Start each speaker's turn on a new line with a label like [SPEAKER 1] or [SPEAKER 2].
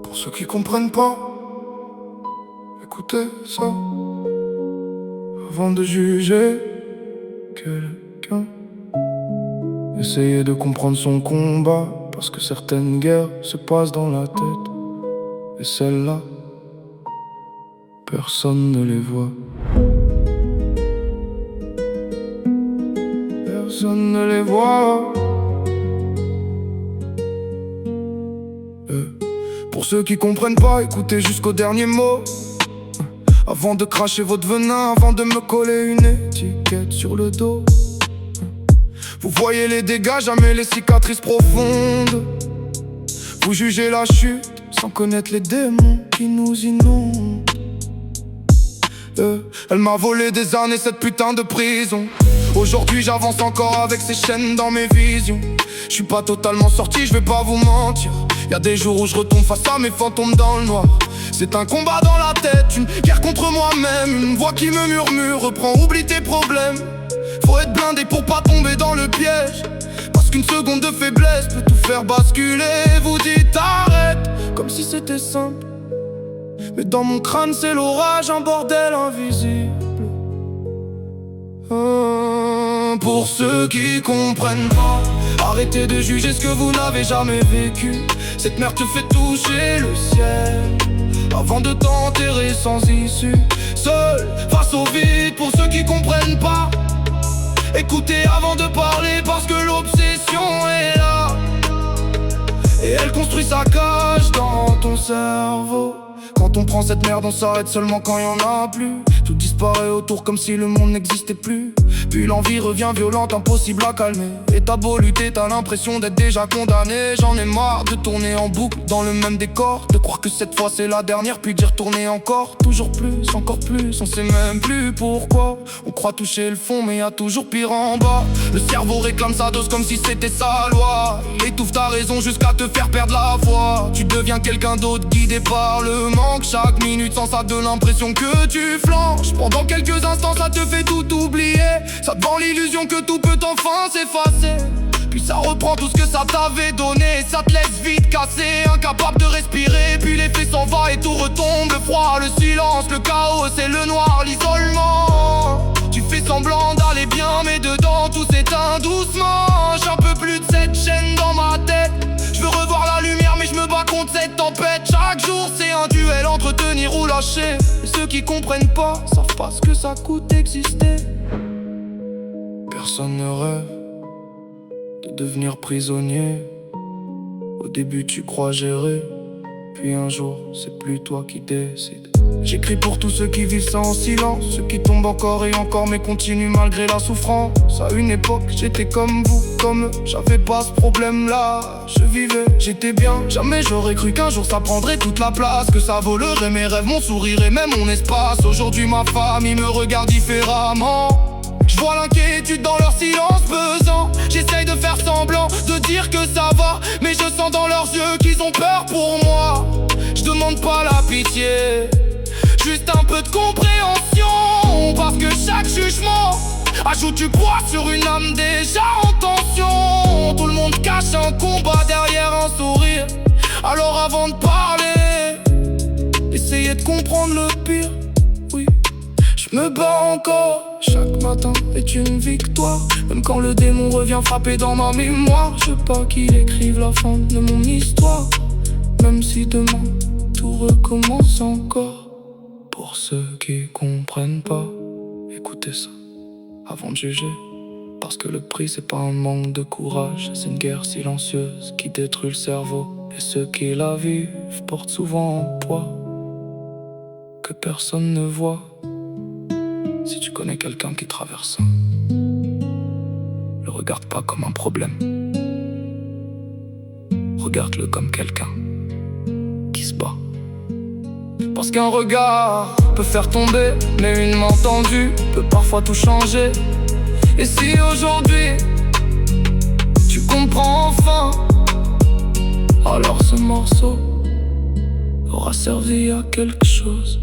[SPEAKER 1] Pour ceux qui comprennent pas, écoutez ça avant de juger quelqu'un. Essayez de comprendre son combat, parce que certaines guerres se passent dans la tête, et celles-là, personne ne les voit. Personne ne les voit. Pour ceux qui comprennent pas, écoutez jusqu'au dernier mot. Avant de cracher votre venin, avant de me coller une étiquette sur le dos. Vous voyez les dégâts, jamais les cicatrices profondes. Vous jugez la chute sans connaître les démons qui nous inondent. Elle m'a volé des années, cette putain de prison. Aujourd'hui j'avance encore avec ces chaînes dans mes visions. Je suis pas totalement sorti, je vais pas vous mentir. Y'a des jours où je retombe face à mes fantômes dans le noir. C'est un combat dans la tête, une guerre contre moi-même. Une voix qui me murmure, reprends, oublie tes problèmes. Faut être blindé pour pas tomber dans le piège, parce qu'une seconde de faiblesse peut tout faire basculer. Vous dites arrête, comme si c'était simple, mais dans mon crâne c'est l'orage, un bordel invisible. Pour ceux qui comprennent pas, arrêtez de juger ce que vous n'avez jamais vécu. Cette merde te fait toucher le ciel avant de t'enterrer sans issue. Seul face au vide, pour ceux qui comprennent pas, écoutez avant de parler, parce que l'obsession est là, et elle construit sa cage dans ton cerveau. Quand on prend cette merde, on s'arrête seulement quand y en a plus. Tout disparaît autour comme si le monde n'existait plus. Puis l'envie revient violente, impossible à calmer. Et t'as beau lutter, t'as l'impression d'être déjà condamné. J'en ai marre de tourner en boucle dans le même décor, de croire que cette fois c'est la dernière, puis d'y retourner encore. Toujours plus, encore plus, on sait même plus pourquoi. On croit toucher le fond mais y a toujours pire en bas. Le cerveau réclame sa dose comme si c'était sa loi. Il étouffe ta raison jusqu'à te faire perdre la foi. Tu deviens quelqu'un d'autre guidé par le manque. Chaque minute sans ça donne l'impression que tu flanches. Pendant quelques instants ça te fait tout oublier. Ça te vend l'illusion que tout peut enfin s'effacer. Puis ça reprend tout ce que ça t'avait donné. Ça te laisse vite cassé, incapable de respirer. Puis l'effet s'en va et tout retombe. Le froid, le silence, le chaos et le noir, l'isolement. Tu fais semblant d'aller bien mais dedans tout s'éteint doucement. J'en peux plus de cette chaîne dans ma tête. Je veux revoir la lumière mais je me bats contre cette tempête. Chaque jour c'est un duel entre tenir ou lâcher. Et ceux qui comprennent pas savent pas ce que ça coûte d'exister. Personne ne rêve de devenir prisonnier. Au début tu crois gérer, puis un jour c'est plus toi qui décides. J'écris pour tous ceux qui vivent ça en silence, ceux qui tombent encore et encore mais continuent malgré la souffrance. À une époque j'étais comme vous, comme eux, j'avais pas ce problème là. Je vivais, j'étais bien, jamais j'aurais cru qu'un jour ça prendrait toute la place, que ça volerait mes rêves, mon sourire et même mon espace. Aujourd'hui ma famille me regarde différemment. Je vois l'inquiétude dans leur silence pesant. J'essaye de faire semblant, de dire que ça va, mais je sens dans leurs yeux qu'ils ont peur pour moi. Je demande pas la pitié, juste un peu de compréhension, parce que chaque jugement ajoute du poids sur une âme déjà en tension. Tout le monde cache un combat derrière un sourire. Alors avant de parler, essayez de comprendre le pire. Oui, je me bats encore. Chaque matin est une victoire, même quand le démon revient frapper dans ma mémoire. Je veux pas qu'il écrive la fin de mon histoire, même si demain tout recommence encore. Pour ceux qui comprennent pas, écoutez ça avant de juger, parce que le prix c'est pas un manque de courage, c'est une guerre silencieuse qui détruit le cerveau. Et ceux qui la vivent portent souvent un poids que personne ne voit. Si tu connais quelqu'un qui traverse ça, le regarde pas comme un problème, regarde-le comme quelqu'un qui se bat. Parce qu'un regard peut faire tomber, mais une main tendue peut parfois tout changer. Et si aujourd'hui tu comprends enfin, alors ce morceau aura servi à quelque chose.